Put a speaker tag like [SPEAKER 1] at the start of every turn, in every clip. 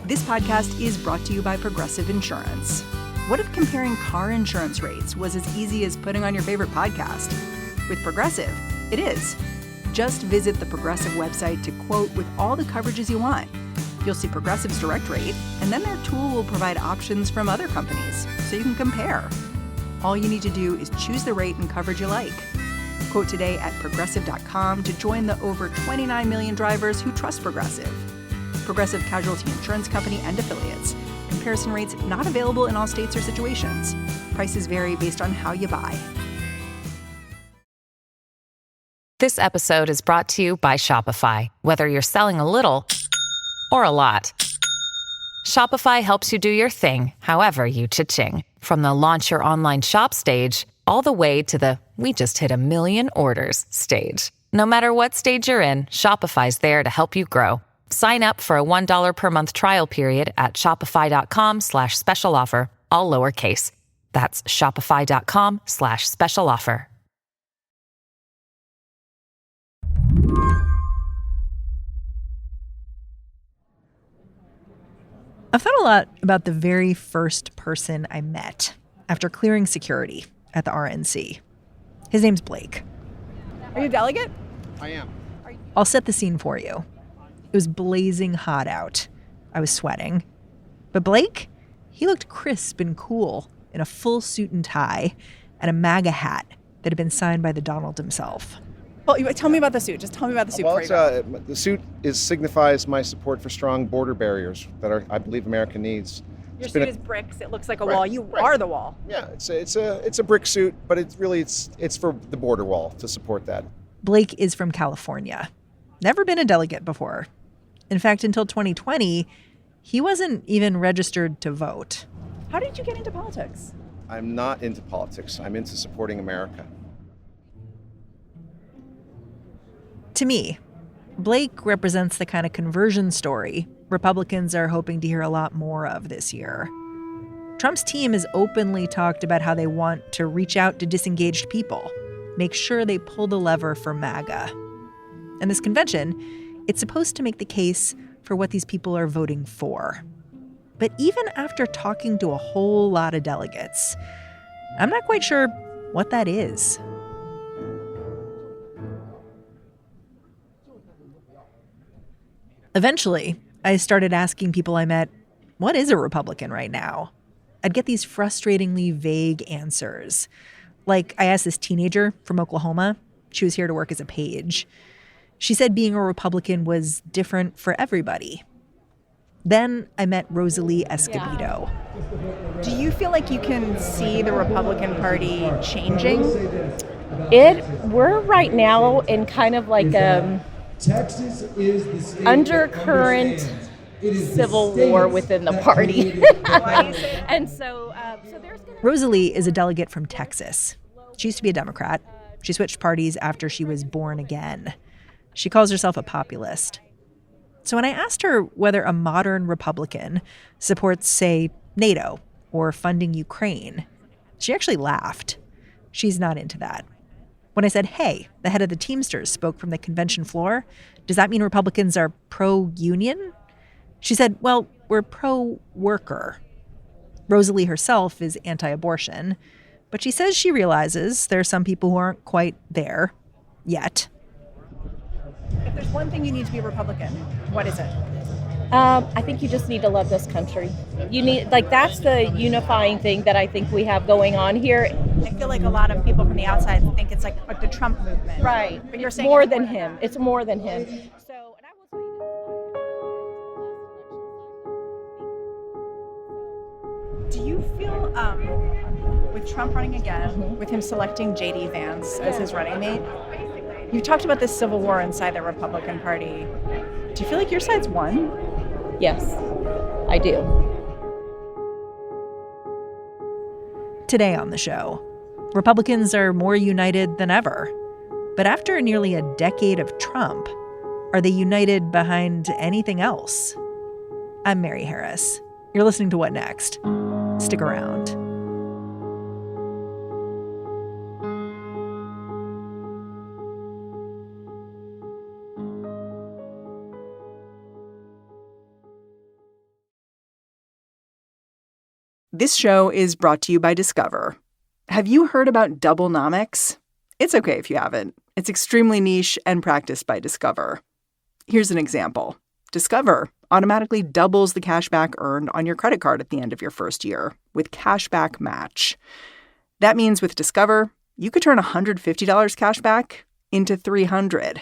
[SPEAKER 1] This podcast is brought to you by Progressive Insurance. What if comparing car insurance rates was as easy as putting on your favorite podcast? With Progressive, it is. Just visit the Progressive website to quote with all the coverages you want. You'll see Progressive's direct rate, and then their tool will provide options from other companies, so you can compare. All you need to do is choose the rate and coverage you like. Quote today at Progressive.com to join the over 29 million drivers who trust Progressive. Progressive Casualty Insurance Company and Affiliates. Comparison rates not available in all states or situations. Prices vary based on how you buy.
[SPEAKER 2] This episode is brought to you by Shopify. Whether you're selling a little or a lot, Shopify helps you do your thing, however you cha-ching. From the launch your online shop stage, all the way to the we just hit 1 million orders stage. No matter what stage you're in, Shopify's there to help you grow. Sign up for a $1 per month trial period at shopify.com/special offer, all lowercase. That's shopify.com/special offer.
[SPEAKER 1] I've thought a lot about the very first person I met after clearing security at the RNC. His name's Blake.
[SPEAKER 3] Are you a delegate?
[SPEAKER 4] I am.
[SPEAKER 1] I'll set the scene for you. It was blazing hot out. I was sweating. But Blake, he looked crisp and cool in a full suit and tie and a MAGA hat that had been signed by the Donald himself.
[SPEAKER 3] Well, tell me about the suit. Just tell me about the suit.
[SPEAKER 4] The suit signifies my support for strong border barriers that I believe America needs.
[SPEAKER 3] Your suit is bricks. It looks like a wall. You are the wall.
[SPEAKER 4] Yeah, it's a brick suit, but it's for the border wall to support that.
[SPEAKER 1] Blake is from California. Never been a delegate before. In fact, until 2020, he wasn't even registered to vote.
[SPEAKER 3] How did you get into politics?
[SPEAKER 4] I'm not into politics. I'm into supporting America.
[SPEAKER 1] To me, Blake represents the kind of conversion story Republicans are hoping to hear a lot more of this year. Trump's team has openly talked about how they want to reach out to disengaged people, make sure they pull the lever for MAGA. And this convention, it's supposed to make the case for what these people are voting for. But even after talking to a whole lot of delegates, I'm not quite sure what that is. Eventually, I started asking people I met, what is a Republican right now? I'd get these frustratingly vague answers. Like, I asked this teenager from Oklahoma. She was here to work as a page. She said being a Republican was different for everybody. Then I met Rosalie Escobedo.
[SPEAKER 3] Yeah. Do you feel like you can see the Republican Party changing?
[SPEAKER 5] We're right now in kind of like
[SPEAKER 6] Texas is the state
[SPEAKER 5] undercurrent civil war within the party. And so there's
[SPEAKER 1] Rosalie is a delegate from Texas. She used to be a Democrat. She switched parties after she was born again. She calls herself a populist. So when I asked her whether a modern Republican supports, say, NATO or funding Ukraine, she actually laughed. She's not into that. When I said, hey, the head of the Teamsters spoke from the convention floor, does that mean Republicans are pro-union? She said, well, we're pro-worker. Rosalie herself is anti-abortion, but she says she realizes there are some people who aren't quite there yet.
[SPEAKER 3] If there's one thing you need to be a Republican, what is it?
[SPEAKER 5] I think you just need to love this country. You need, that's the unifying thing that I think we have going on here.
[SPEAKER 3] I feel like a lot of people from the outside think it's like the Trump movement.
[SPEAKER 5] Right.
[SPEAKER 3] But you're
[SPEAKER 5] it's
[SPEAKER 3] saying
[SPEAKER 5] more than him. It's more than him. So, and I will tell you
[SPEAKER 3] do you feel, with Trump running again, with him selecting J.D. Vance as his running mate, you've talked about this civil war inside the Republican Party. Do you feel like your side's won?
[SPEAKER 5] Yes, I do.
[SPEAKER 1] Today on the show, Republicans are more united than ever. But after nearly a decade of Trump, are they united behind anything else? I'm Mary Harris. You're listening to What Next? Stick around. This show is brought to you by Discover. Have you heard about Doublenomics? It's okay if you haven't. It's extremely niche and practiced by Discover. Here's an example. Discover automatically doubles the cash back earned on your credit card at the end of your first year with Cashback Match. That means with Discover, you could turn $150 cash back into $300.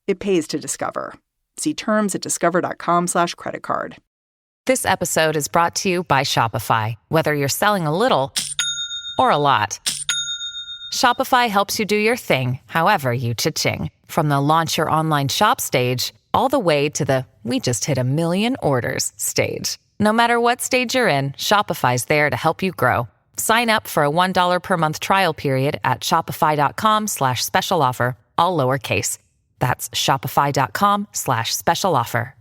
[SPEAKER 1] It pays to Discover. See terms at discover.com/creditcard.
[SPEAKER 2] This episode is brought to you by Shopify. Whether you're selling a little or a lot, Shopify helps you do your thing, however you cha-ching. From the launch your online shop stage, all the way to the we just hit 1 million orders stage. No matter what stage you're in, Shopify's there to help you grow. Sign up for a $1 per month trial period at shopify.com/special offer, all lowercase. That's shopify.com/special offer.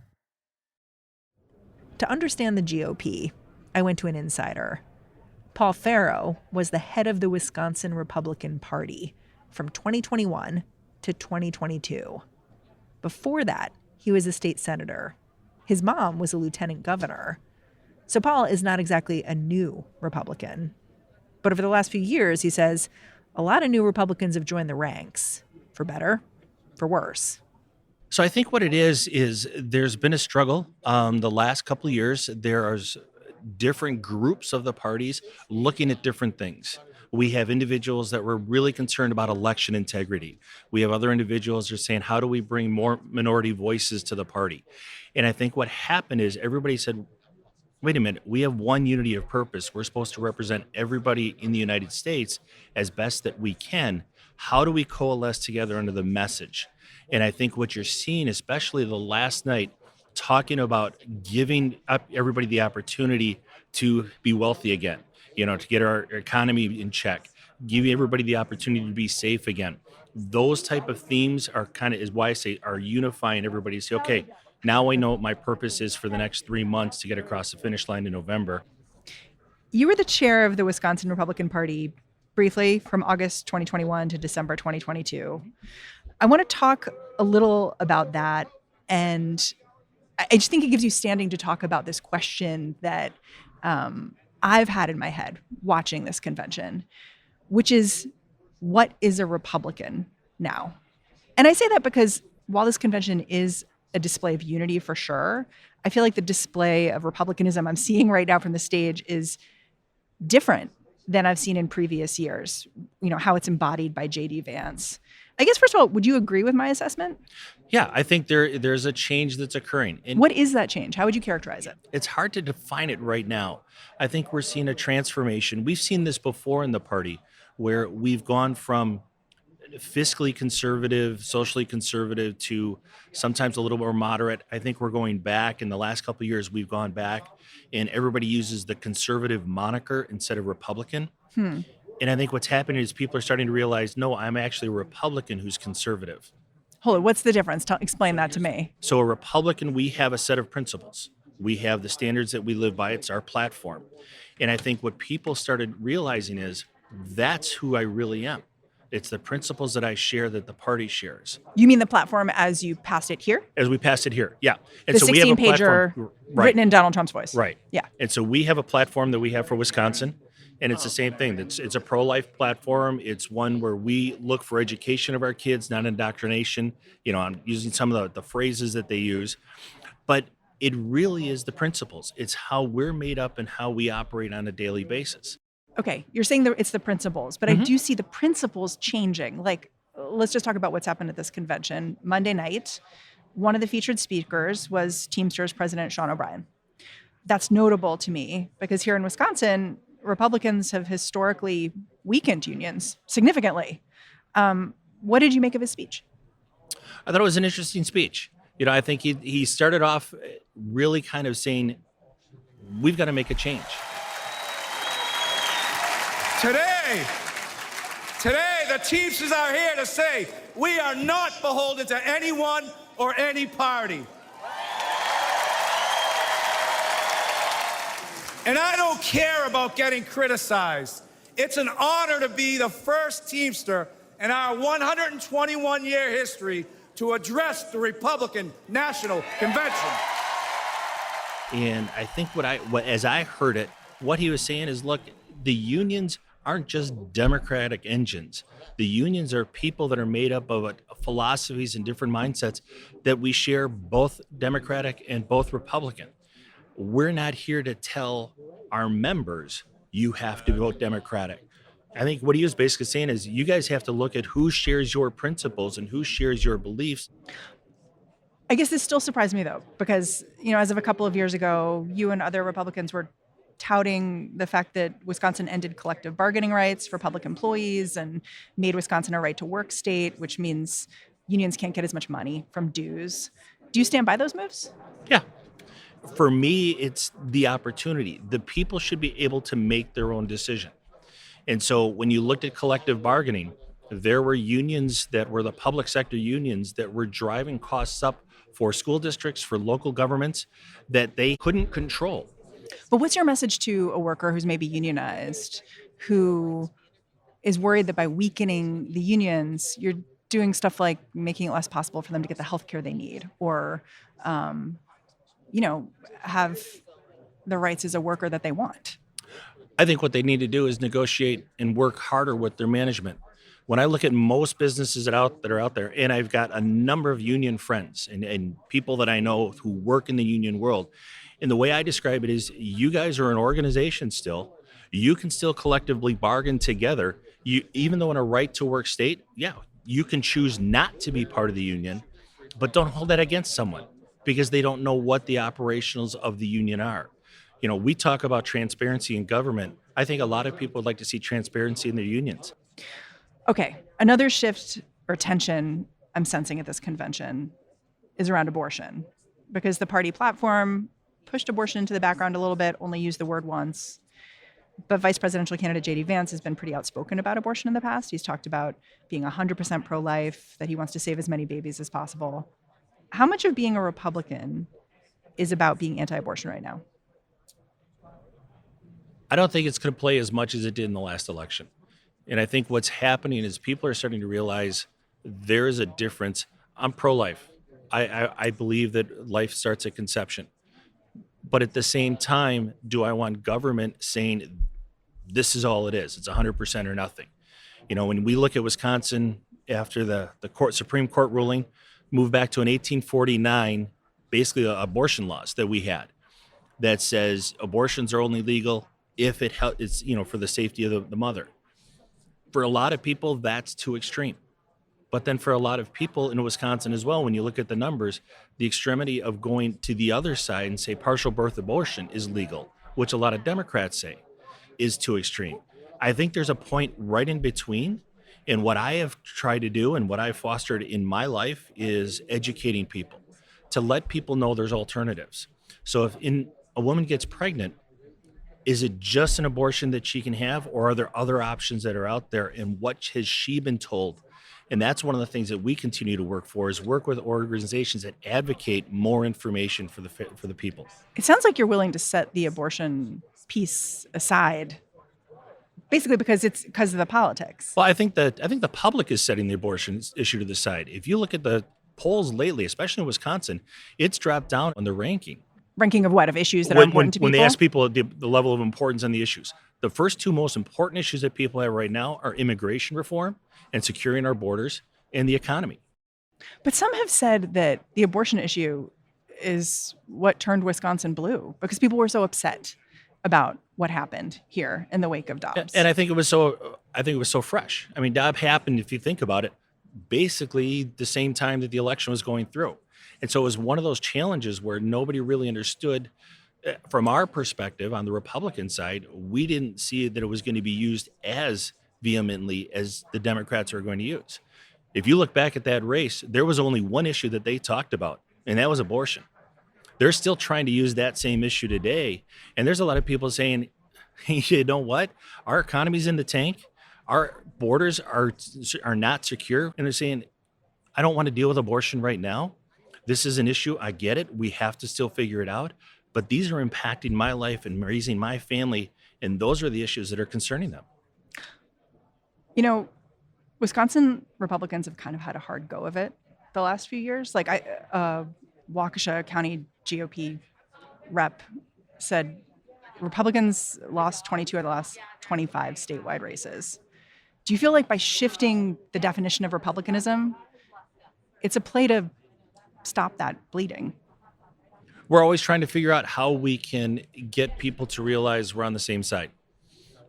[SPEAKER 3] To understand the GOP, I went to an insider. Paul Farrow was the head of the Wisconsin Republican Party from 2021 to 2022. Before that, he was a state senator. His mom was a lieutenant governor. So Paul is not exactly a new Republican. But over the last few years, he says, a lot of new Republicans have joined the ranks, for better, for worse.
[SPEAKER 7] So I think what it is there's been a struggle the last couple of years. There are different groups of the parties looking at different things. We have individuals that were really concerned about election integrity. We have other individuals that are saying, how do we bring more minority voices to the party? And I think what happened is everybody said, wait a minute, we have one unity of purpose. We're supposed to represent everybody in the United States as best that we can. How do we coalesce together under the message? And I think what you're seeing, especially the last night, talking about giving up everybody the opportunity to be wealthy again, to get our economy in check, give everybody the opportunity to be safe again. Those type of themes is why I say are unifying everybody to say, okay, now I know what my purpose is for the next 3 months to get across the finish line in November.
[SPEAKER 3] You were the chair of the Wisconsin Republican Party briefly from August 2021 to December 2022. I want to talk a little about that. And I just think it gives you standing to talk about this question that I've had in my head watching this convention, which is, what is a Republican now? And I say that because while this convention is a display of unity for sure, I feel like the display of Republicanism I'm seeing right now from the stage is different than I've seen in previous years, how it's embodied by J.D. Vance. I guess, first of all, would you agree with my assessment?
[SPEAKER 7] Yeah, I think there's a change that's occurring. And
[SPEAKER 3] what is that change? How would you characterize it?
[SPEAKER 7] It's hard to define it right now. I think we're seeing a transformation. We've seen this before in the party where we've gone from fiscally conservative, socially conservative to sometimes a little more moderate. I think we're going back. In the last couple of years, we've gone back and everybody uses the conservative moniker instead of Republican. And I think what's happening is people are starting to realize, no, I'm actually a Republican who's conservative.
[SPEAKER 3] Hold on, what's the difference? Explain that to me.
[SPEAKER 7] So a Republican, we have a set of principles. We have the standards that we live by. It's our platform. And I think what people started realizing is that's who I really am. It's the principles that I share that the party shares.
[SPEAKER 3] You mean the platform as you passed it here?
[SPEAKER 7] As we passed it here, yeah. And
[SPEAKER 3] the
[SPEAKER 7] so we have a
[SPEAKER 3] 16-pager
[SPEAKER 7] platform,
[SPEAKER 3] written in Donald Trump's voice.
[SPEAKER 7] Right.
[SPEAKER 3] Yeah.
[SPEAKER 7] And so we have a platform that we have for Wisconsin. And it's the same thing. It's a pro-life platform. It's one where we look for education of our kids, not indoctrination. I'm using some of the phrases that they use. But it really is the principles. It's how we're made up and how we operate on a daily basis.
[SPEAKER 3] Okay, you're saying that it's the principles, but I do see the principles changing. Like, let's just talk about what's happened at this convention. Monday night, one of the featured speakers was Teamsters President Sean O'Brien. That's notable to me because here in Wisconsin, Republicans have historically weakened unions significantly. What did you make of his speech?
[SPEAKER 7] I thought it was an interesting speech. I think he started off really kind of saying, we've got to make a change.
[SPEAKER 8] Today, the Teamsters are here to say we are not beholden to anyone or any party. And I don't care about getting criticized. It's an honor to be the first Teamster in our 121-year history to address the Republican National Convention.
[SPEAKER 7] And I think as I heard it, What he was saying is, look, the unions aren't just democratic engines. The unions are people that are made up of philosophies and different mindsets that we share, both Democratic and both Republican. We're not here to tell our members you have to vote Democratic. I think what he was basically saying is you guys have to look at who shares your principles and who shares your beliefs.
[SPEAKER 3] I guess this still surprised me, though, because, as of a couple of years ago, you and other Republicans were touting the fact that Wisconsin ended collective bargaining rights for public employees and made Wisconsin a right to work state, which means unions can't get as much money from dues. Do you stand by those moves?
[SPEAKER 7] Yeah. For me, it's the opportunity. The people should be able to make their own decision. And so when you looked at collective bargaining, there were unions that were the public sector unions that were driving costs up for school districts, for local governments that they couldn't control.
[SPEAKER 3] But what's your message to a worker who's maybe unionized, who is worried that by weakening the unions, you're doing stuff like making it less possible for them to get the health care they need, or, have the rights as a worker that they want?
[SPEAKER 7] I think what they need to do is negotiate and work harder with their management. When I look at most businesses that are out there, and I've got a number of union friends and people that I know who work in the union world, and the way I describe it is you guys are an organization still. You can still collectively bargain together. Even though in a right to work state, you can choose not to be part of the union, but don't hold that against someone because they don't know what the operationals of the union are. We talk about transparency in government. I think a lot of people would like to see transparency in their unions.
[SPEAKER 3] Okay, another shift or tension I'm sensing at this convention is around abortion, because the party platform pushed abortion into the background a little bit, only used the word once. But Vice Presidential candidate J.D. Vance has been pretty outspoken about abortion in the past. He's talked about being 100% pro-life, that he wants to save as many babies as possible. How much of being a Republican is about being anti-abortion right now?
[SPEAKER 7] I don't think it's going to play as much as it did in the last election. And I think what's happening is people are starting to realize there is a difference. I'm pro-life. I believe that life starts at conception. But at the same time, do I want government saying this is all it is? It's 100% or nothing. When we look at Wisconsin after the Supreme Court ruling, moved back to an 1849, basically abortion laws that we had that says abortions are only legal if it's for the safety of the mother. For a lot of people, that's too extreme. But then for a lot of people in Wisconsin as well, when you look at the numbers, the extremity of going to the other side and say partial birth abortion is legal, which a lot of Democrats say is too extreme. I think there's a point right in between. And what I have tried to do and what I've fostered in my life is educating people to let people know there's alternatives. So if a woman gets pregnant, is it just an abortion that she can have, or are there other options that are out there, and what has she been told? And that's one of the things that we continue to work for, is work with organizations that advocate more information for the people.
[SPEAKER 3] It sounds like you're willing to set the abortion piece aside, basically because of the politics.
[SPEAKER 7] Well, I think the public is setting the abortion issue to the side. If you look at the polls lately, especially in Wisconsin, it's dropped down on the ranking.
[SPEAKER 3] Ranking of what? Of issues that are important to people?
[SPEAKER 7] When they ask people the level of importance on the issues, the first two most important issues that people have right now are immigration reform and securing our borders and the economy.
[SPEAKER 3] But some have said that the abortion issue is what turned Wisconsin blue, because people were so upset about what happened here in the wake of Dobbs.
[SPEAKER 7] And I think it was so fresh. I mean, Dobbs happened, if you think about it, basically the same time that the election was going through. And so it was one of those challenges where nobody really understood. From our perspective on the Republican side, we didn't see that it was going to be used as vehemently as the Democrats are going to use. If you look back at that race, there was only one issue that they talked about, and that was abortion. They're still trying to use that same issue today. And there's a lot of people saying, you know what? Our economy's in the tank. Our borders are not secure. And they're saying, I don't want to deal with abortion right now. This is an issue. I get it. We have to still figure it out. But these are impacting my life and raising my family. And those are the issues that are concerning them.
[SPEAKER 3] Wisconsin Republicans have kind of had a hard go of it the last few years. Like Waukesha County GOP rep said Republicans lost 22 of the last 25 statewide races. Do you feel like by shifting the definition of republicanism, it's a play to stop that bleeding?
[SPEAKER 7] We're always trying to figure out how we can get people to realize we're on the same side.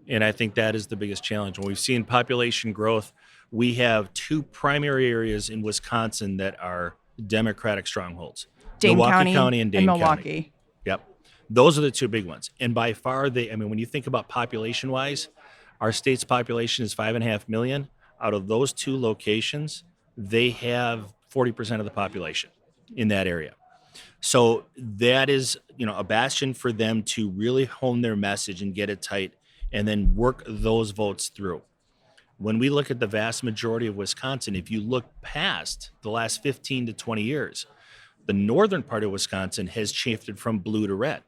[SPEAKER 7] And I think that is the biggest challenge. When we've seen population growth, we have two primary areas in Wisconsin that are Democratic strongholds.
[SPEAKER 3] Dane
[SPEAKER 7] Milwaukee County and Dane
[SPEAKER 3] Milwaukee.
[SPEAKER 7] County. Yep. Those are the two big ones. And by far, when you think about population-wise, our state's population is 5.5 million. Out of those two locations, they have 40% of the population in that area. So that is, a bastion for them to really hone their message and get it tight and then work those votes through. When we look at the vast majority of Wisconsin, if you look past the last 15 to 20 years, the northern part of Wisconsin has shifted from blue to red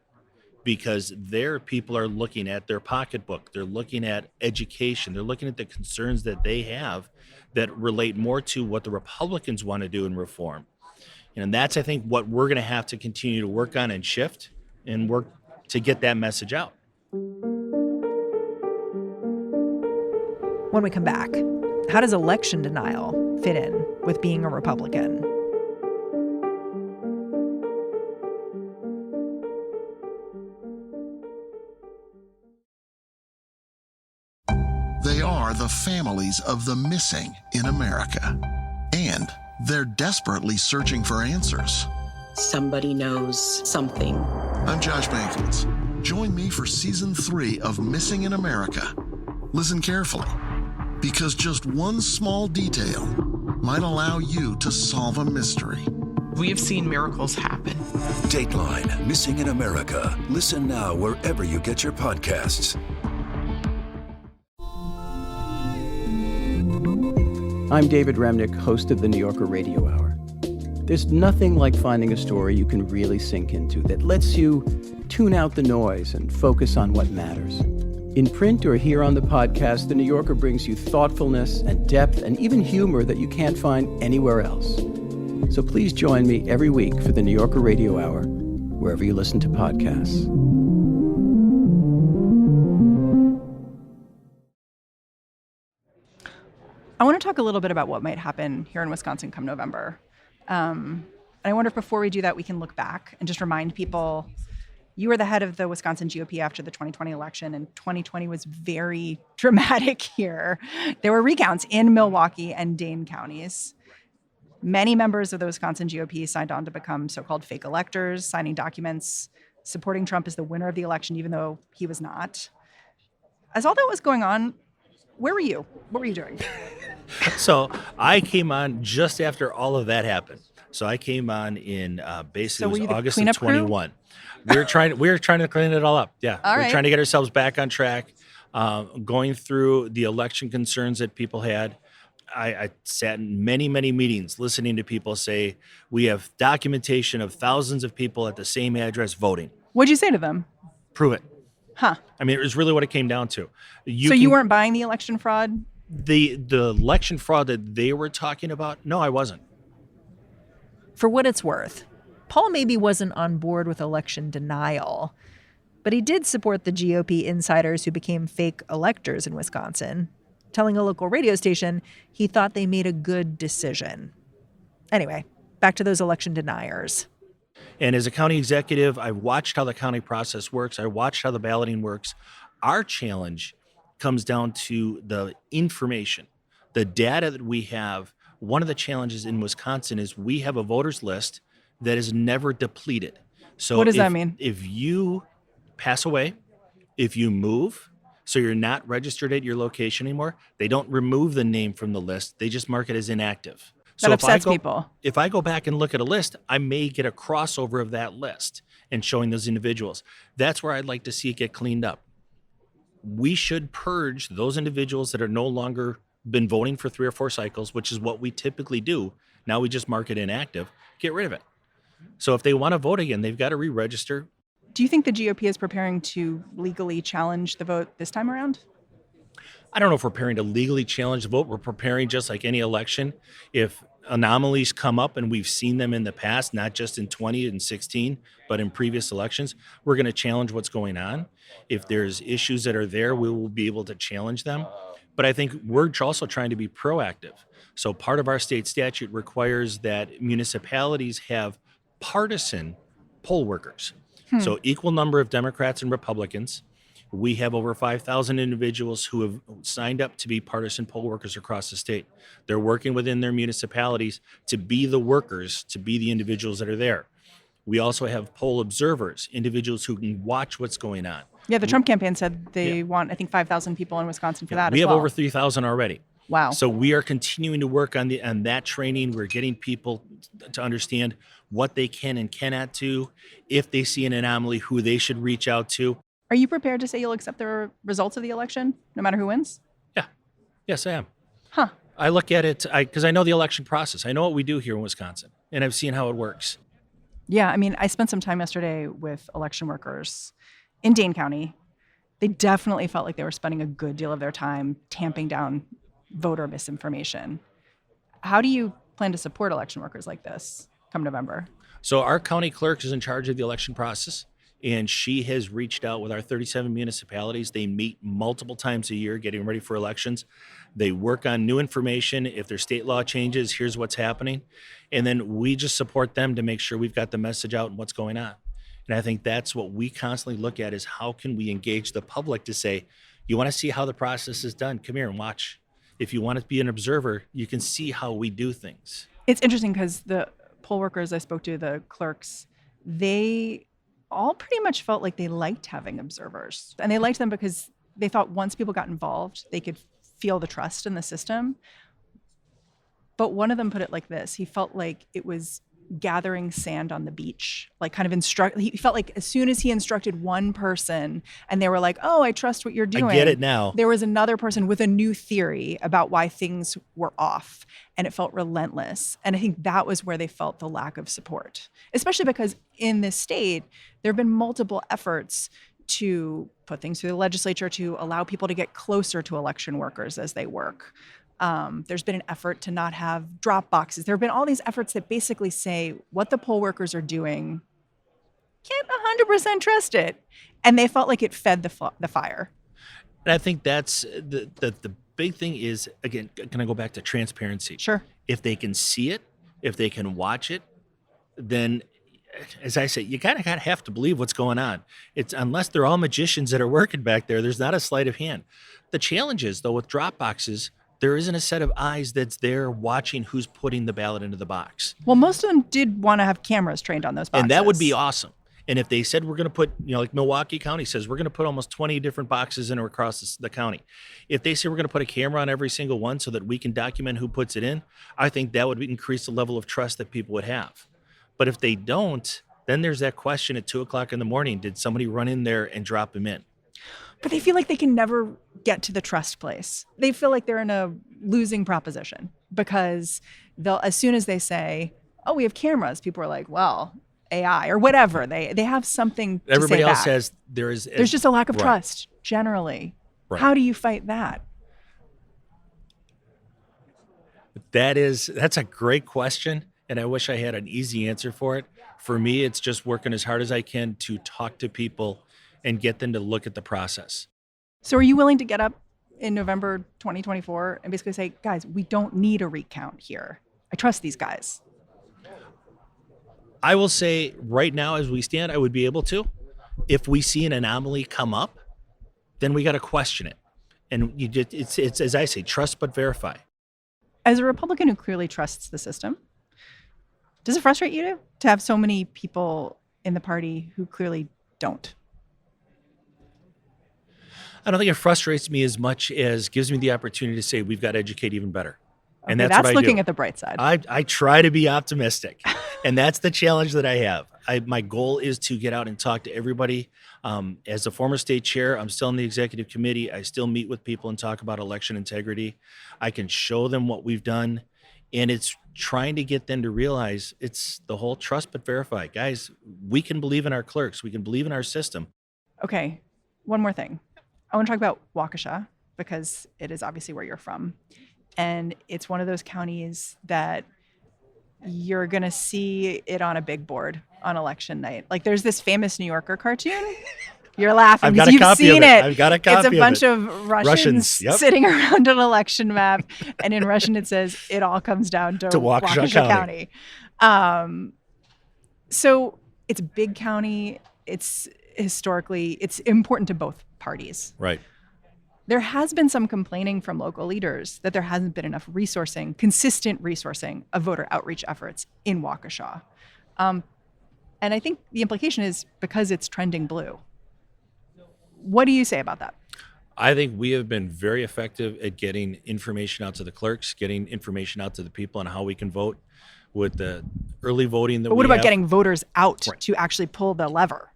[SPEAKER 7] because their people are looking at their pocketbook. They're looking at education. They're looking at the concerns that they have that relate more to what the Republicans want to do in reform. And that's, I think, what we're going to have to continue to work on and shift and work to get that message out.
[SPEAKER 1] When we come back, how does election denial fit in with being a Republican?
[SPEAKER 9] They are the families of the missing in America. And they're desperately searching for answers.
[SPEAKER 10] Somebody knows something.
[SPEAKER 9] I'm Josh Mankiewicz. Join me for Season 3 of Missing in America. Listen carefully, because just one small detail might allow you to solve a mystery.
[SPEAKER 10] We have seen miracles happen.
[SPEAKER 11] Dateline Missing in America. Listen now wherever you get your podcasts.
[SPEAKER 12] I'm David Remnick, host of the New Yorker Radio Hour. There's nothing like finding a story you can really sink into that lets you tune out the noise and focus on what matters. In print or here on the podcast, The New Yorker brings you thoughtfulness and depth and even humor that you can't find anywhere else. So please join me every week for the New Yorker Radio Hour, wherever you listen to podcasts.
[SPEAKER 3] I want to talk a little bit about what might happen here in Wisconsin come November. And I wonder if before we do that, we can look back and just remind people, you were the head of the Wisconsin GOP after the 2020 election, and 2020 was very dramatic here. There were recounts in Milwaukee and Dane counties. Many members of the Wisconsin GOP signed on to become so-called fake electors, signing documents, supporting Trump as the winner of the election, even though he was not. As all that was going on, where were you? What were you doing?
[SPEAKER 7] So I came on just after all of that happened. So I came on in basically it was August of 21. We were trying to clean it all up. Yeah, we're trying to get ourselves back on track. Going through the election concerns that people had. I sat in many, many meetings listening to people say, we have documentation of thousands of people at the same address voting.
[SPEAKER 3] What'd you say to them?
[SPEAKER 7] Prove it.
[SPEAKER 3] Huh.
[SPEAKER 7] I mean, it was really what it came down to.
[SPEAKER 3] You weren't buying the election fraud?
[SPEAKER 7] The election fraud that they were talking about? No, I wasn't.
[SPEAKER 1] For what it's worth, Paul maybe wasn't on board with election denial, but he did support the GOP insiders who became fake electors in Wisconsin, telling a local radio station he thought they made a good decision. Anyway, back to those election deniers.
[SPEAKER 7] And as a county executive, I watched how the county process works. I watched how the balloting works. Our challenge comes down to the information, the data that we have. One of the challenges in Wisconsin is we have a voters list that is never depleted. So
[SPEAKER 3] what does that mean?
[SPEAKER 7] If you pass away, if you move, so you're not registered at your location anymore, they don't remove the name from the list. They just mark it as inactive.
[SPEAKER 3] That upsets people.
[SPEAKER 7] If I go back and look at a list, I may get a crossover of that list and showing those individuals. That's where I'd like to see it get cleaned up. We should purge those individuals that are no longer been voting for 3 or 4 cycles, which is what we typically do. Now we just mark it inactive. Get rid of it. So if they want to vote again, they've got to re-register.
[SPEAKER 3] Do you think the GOP is preparing to legally challenge the vote this time around?
[SPEAKER 7] I don't know if we're preparing to legally challenge the vote. We're preparing just like any election. If anomalies come up, and we've seen them in the past, not just in 20 and 16, but in previous elections, we're going to challenge what's going on. If there's issues that are there, we will be able to challenge them. But I think we're also trying to be proactive. So part of our state statute requires that municipalities have partisan poll workers. So equal number of Democrats and Republicans. We have over 5,000 individuals who have signed up to be partisan poll workers across the state. They're working within their municipalities to be the workers, to be the individuals that are there. We also have poll observers, individuals who can watch what's going on.
[SPEAKER 3] Yeah, the Trump campaign said they want, I think, 5,000 people in Wisconsin for that
[SPEAKER 7] We
[SPEAKER 3] as
[SPEAKER 7] have
[SPEAKER 3] well.
[SPEAKER 7] over 3,000 already.
[SPEAKER 3] Wow.
[SPEAKER 7] So we are continuing to work on that training. We're getting people to understand what they can and cannot do, if they see an anomaly, who they should reach out to.
[SPEAKER 3] Are you prepared to say you'll accept the results of the election, no matter who wins?
[SPEAKER 7] Yeah. Yes, I am.
[SPEAKER 3] Huh.
[SPEAKER 7] I look at it because I know the election process. I know what we do here in Wisconsin, and I've seen how it works.
[SPEAKER 3] Yeah, I mean, I spent some time yesterday with election workers in Dane County. They definitely felt like they were spending a good deal of their time tamping down voter misinformation. How do you plan to support election workers like this come November?
[SPEAKER 7] So our county clerk is in charge of the election process, and she has reached out with our 37 municipalities. They meet multiple times a year getting ready for elections. They work on new information. If their state law changes, here's what's happening. And then we just support them to make sure we've got the message out and what's going on. And I think that's what we constantly look at, is how can we engage the public to say, you want to see how the process is done? Come here and watch. If you want to be an observer, you can see how we do things.
[SPEAKER 3] It's interesting because the poll workers I spoke to, the clerks, they all pretty much felt like they liked having observers. And they liked them because they thought once people got involved, they could feel the trust in the system. But one of them put it like this. He felt like it was gathering sand on the beach, like kind of he felt like as soon as he instructed one person and they were like, oh, I trust what you're doing.
[SPEAKER 7] I get it now.
[SPEAKER 3] There was another person with a new theory about why things were off, and it felt relentless. And I think that was where they felt the lack of support, especially because in this state, there have been multiple efforts to put things through the legislature to allow people to get closer to election workers as they work. There's been an effort to not have drop boxes. There have been all these efforts that basically say what the poll workers are doing, can't 100% trust it. And they felt like it fed the fire.
[SPEAKER 7] And I think that's the big thing is, again, can I go back to transparency?
[SPEAKER 3] Sure.
[SPEAKER 7] If they can see it, if they can watch it, then, as I say, you kind of have to believe what's going on. It's unless they're all magicians that are working back there, there's not a sleight of hand. The challenge is, though, with drop boxes, there isn't a set of eyes that's there watching who's putting the ballot into the box.
[SPEAKER 3] Well, most of them did want to have cameras trained on those boxes.
[SPEAKER 7] And that would be awesome. And if they said we're going to put, like Milwaukee County says, we're going to put almost 20 different boxes in or across the county. If they say we're going to put a camera on every single one so that we can document who puts it in, I think that would increase the level of trust that people would have. But if they don't, then there's that question at 2 o'clock in the morning, did somebody run in there and drop them in?
[SPEAKER 3] But they feel like they can never get to the trust place. They feel like they're in a losing proposition because as soon as they say, oh, we have cameras, people are like, well, AI or whatever. They have something to
[SPEAKER 7] Everybody
[SPEAKER 3] say
[SPEAKER 7] else
[SPEAKER 3] back.
[SPEAKER 7] says there's
[SPEAKER 3] just a lack of
[SPEAKER 7] right.
[SPEAKER 3] trust generally.
[SPEAKER 7] Right.
[SPEAKER 3] How do you fight that?
[SPEAKER 7] That's a great question, and I wish I had an easy answer for it. For me, it's just working as hard as I can to talk to people and get them to look at the process.
[SPEAKER 3] So are you willing to get up in November 2024 and basically say, guys, we don't need a recount here. I trust these guys.
[SPEAKER 7] I will say right now, as we stand, I would be able to. If we see an anomaly come up, then we got to question it. And it's as I say, trust but verify.
[SPEAKER 3] As a Republican who clearly trusts the system, does it frustrate you to have so many people in the party who clearly don't?
[SPEAKER 7] I don't think it frustrates me as much as gives me the opportunity to say we've got to educate even better.
[SPEAKER 3] Okay,
[SPEAKER 7] And that's what I
[SPEAKER 3] looking
[SPEAKER 7] do.
[SPEAKER 3] at the bright side.
[SPEAKER 7] I try to be optimistic, and that's the challenge that I have. My goal is to get out and talk to everybody. As a former state chair, I'm still in the executive committee. I still meet with people and talk about election integrity. I can show them what we've done, and it's trying to get them to realize it's the whole trust but verify. Guys, we can believe in our clerks. We can believe in our system.
[SPEAKER 3] Okay, one more thing. I want to talk about Waukesha because it is obviously where you're from. And it's one of those counties that you're going to see it on a big board on election night. Like there's this famous New Yorker cartoon. You're laughing
[SPEAKER 7] I've got
[SPEAKER 3] because
[SPEAKER 7] a
[SPEAKER 3] you've
[SPEAKER 7] copy
[SPEAKER 3] seen
[SPEAKER 7] of it.
[SPEAKER 3] it.
[SPEAKER 7] I've got a copy
[SPEAKER 3] It's a
[SPEAKER 7] of
[SPEAKER 3] bunch
[SPEAKER 7] it.
[SPEAKER 3] of Russians sitting around an election map. And in Russian, it says, it all comes down to Waukesha County. So it's a big county. It's historically, it's important to both parties.
[SPEAKER 7] Right.
[SPEAKER 3] There has been some complaining from local leaders that there hasn't been enough consistent resourcing of voter outreach efforts in Waukesha. And I think the implication is because it's trending blue. What do you say about that?
[SPEAKER 7] I think we have been very effective at getting information out to the clerks, getting information out to the people on how we can vote with the early voting that we have.
[SPEAKER 3] But what about getting voters out to actually pull the lever?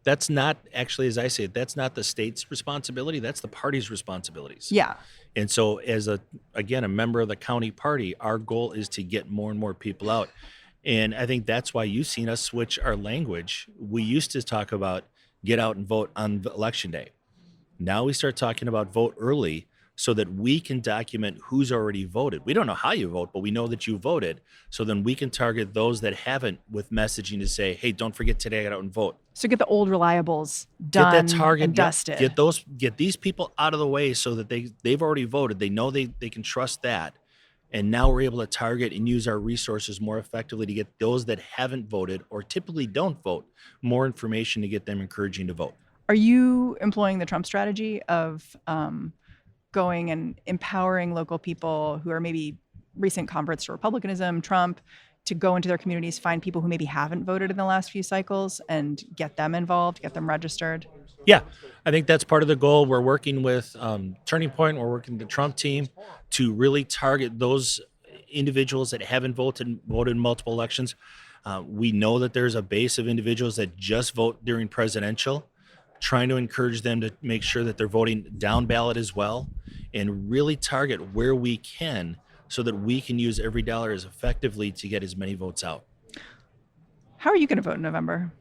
[SPEAKER 7] That's not actually, as I say, that's not the state's responsibility. That's the party's responsibilities.
[SPEAKER 3] Yeah.
[SPEAKER 7] And so as a member of the county party, our goal is to get more and more people out. And I think that's why you've seen us switch our language. We used to talk about get out and vote on election day. Now we start talking about vote early so that we can document who's already voted. We don't know how you vote, but we know that you voted. So then we can target those that haven't with messaging to say, hey, don't forget today, get out and vote.
[SPEAKER 3] So get the old reliables done
[SPEAKER 7] Get that target,
[SPEAKER 3] and dusted.
[SPEAKER 7] Get these people out of the way so that they've already voted. They know they can trust that. And now we're able to target and use our resources more effectively to get those that haven't voted or typically don't vote more information to get them encouraging to vote.
[SPEAKER 3] Are you employing the Trump strategy of going and empowering local people who are maybe recent converts to Republicanism, Trump, to go into their communities, find people who maybe haven't voted in the last few cycles and get them involved, get them registered?
[SPEAKER 7] Yeah, I think that's part of the goal. We're working with Turning Point. We're working with the Trump team to really target those individuals that haven't voted in multiple elections. We know that there's a base of individuals that just vote during presidential, trying to encourage them to make sure that they're voting down ballot as well, and really target where we can so that we can use every dollar as effectively to get as many votes out.
[SPEAKER 3] How are you going to vote in November?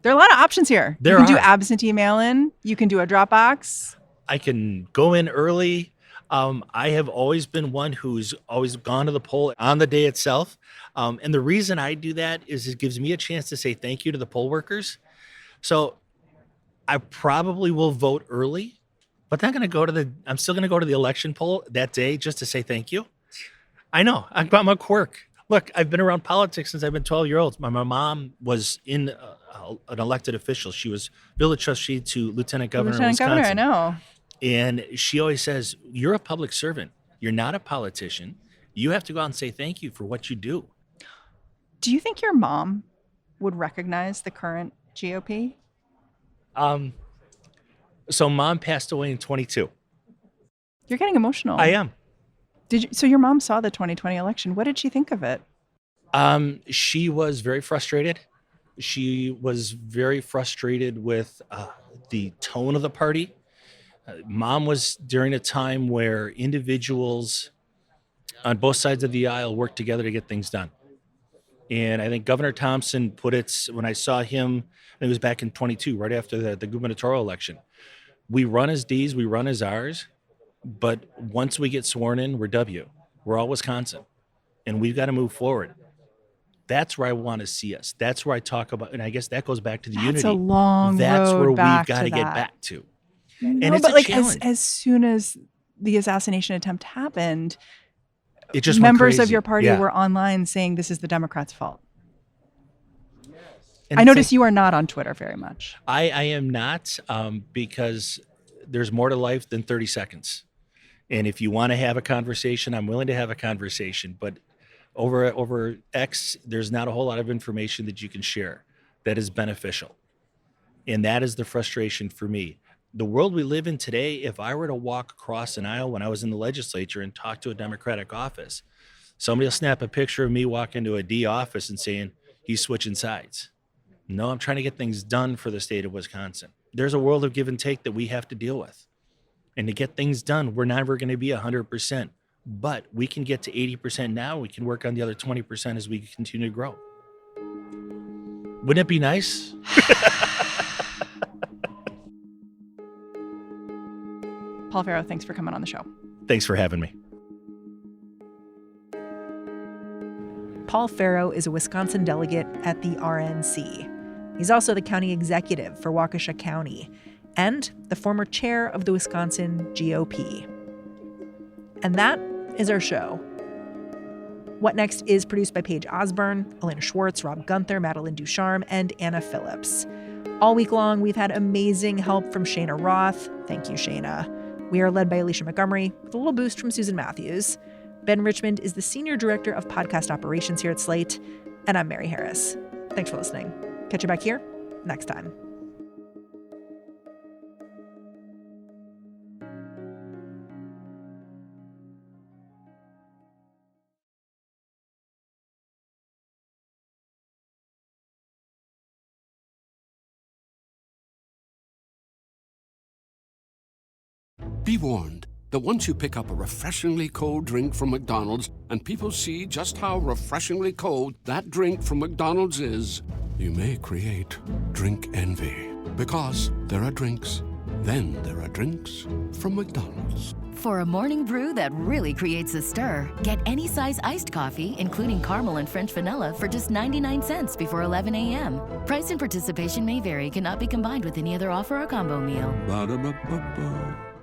[SPEAKER 3] There are a lot of options here.
[SPEAKER 7] You
[SPEAKER 3] can do absentee mail-in. You can do a drop box.
[SPEAKER 7] I can go in early. I have always been one who's always gone to the poll on the day itself. And the reason I do that is it gives me a chance to say thank you to the poll workers. So I probably will vote early, but I'm still going to go to the election poll that day just to say thank you. I know, I've got my quirk. Look, I've been around politics since I've been 12 years old. My mom was an elected official. She was village trustee to lieutenant governor in Wisconsin.
[SPEAKER 3] Governor, I know.
[SPEAKER 7] And she always says, you're a public servant. You're not a politician. You have to go out and say thank you for what you do.
[SPEAKER 3] Do you think your mom would recognize the current GOP?
[SPEAKER 7] So mom passed away in 22.
[SPEAKER 3] You're getting emotional.
[SPEAKER 7] I am.
[SPEAKER 3] So your mom saw the 2020 election. What did she think of it?
[SPEAKER 7] She was very frustrated. She was very frustrated with the tone of the party. Mom was during a time where individuals on both sides of the aisle worked together to get things done. And I think Governor Thompson put it, when I saw him, it was back in 22, right after the gubernatorial election. We run as D's, we run as R's, but once we get sworn in, we're W. We're all Wisconsin, and we've got to move forward. That's where I want to see us. That's where I talk about, and I guess that goes back to the unity.
[SPEAKER 3] That's a long
[SPEAKER 7] That's
[SPEAKER 3] road
[SPEAKER 7] where we've
[SPEAKER 3] back
[SPEAKER 7] got to
[SPEAKER 3] to
[SPEAKER 7] get
[SPEAKER 3] that.
[SPEAKER 7] back to.
[SPEAKER 3] No,
[SPEAKER 7] And it's
[SPEAKER 3] but
[SPEAKER 7] a
[SPEAKER 3] like
[SPEAKER 7] challenge.
[SPEAKER 3] as soon as the assassination attempt happened,
[SPEAKER 7] It just went
[SPEAKER 3] members of
[SPEAKER 7] crazy.
[SPEAKER 3] your party
[SPEAKER 7] Yeah.
[SPEAKER 3] were online saying this is the Democrats' fault.
[SPEAKER 7] And
[SPEAKER 3] I notice you are not on Twitter very much.
[SPEAKER 7] I am not, because there's more to life than 30 seconds. And if you want to have a conversation, I'm willing to have a conversation. But over X, there's not a whole lot of information that you can share that is beneficial. And that is the frustration for me. The world we live in today, if I were to walk across an aisle when I was in the legislature and talk to a Democratic office, somebody will snap a picture of me walking to a D office and saying, he's switching sides. No, I'm trying to get things done for the state of Wisconsin. There's a world of give and take that we have to deal with. And to get things done, we're never going to be 100%. But we can get to 80% now. We can work on the other 20% as we continue to grow. Wouldn't it be nice?
[SPEAKER 3] Paul Farrow, thanks for coming on the show.
[SPEAKER 7] Thanks for having me.
[SPEAKER 3] Paul Farrow is a Wisconsin delegate at the RNC. He's also the county executive for Waukesha County and the former chair of the Wisconsin GOP. And that is our show. What Next is produced by Paige Osburn, Elena Schwartz, Rob Gunther, Madeline Ducharme, and Anna Phillips. All week long, we've had amazing help from Cheyna Roth. Thank you, Cheyna. We are led by Alicia Montgomery with a little boost from Susan Matthews. Ben Richmond is the Senior Director of Podcast Operations here at Slate. And I'm Mary Harris. Thanks for listening. Catch you back here next time.
[SPEAKER 13] Be warned that once you pick up a refreshingly cold drink from McDonald's and people see just how refreshingly cold that drink from McDonald's is, you may create drink envy. Because there are drinks, then there are drinks from McDonald's.
[SPEAKER 14] For a morning brew that really creates a stir, get any size iced coffee, including caramel and French vanilla, for just 99 cents before 11 a.m. Price and participation may vary, cannot be combined with any other offer or combo meal.
[SPEAKER 13] Ba-da-ba-ba-ba.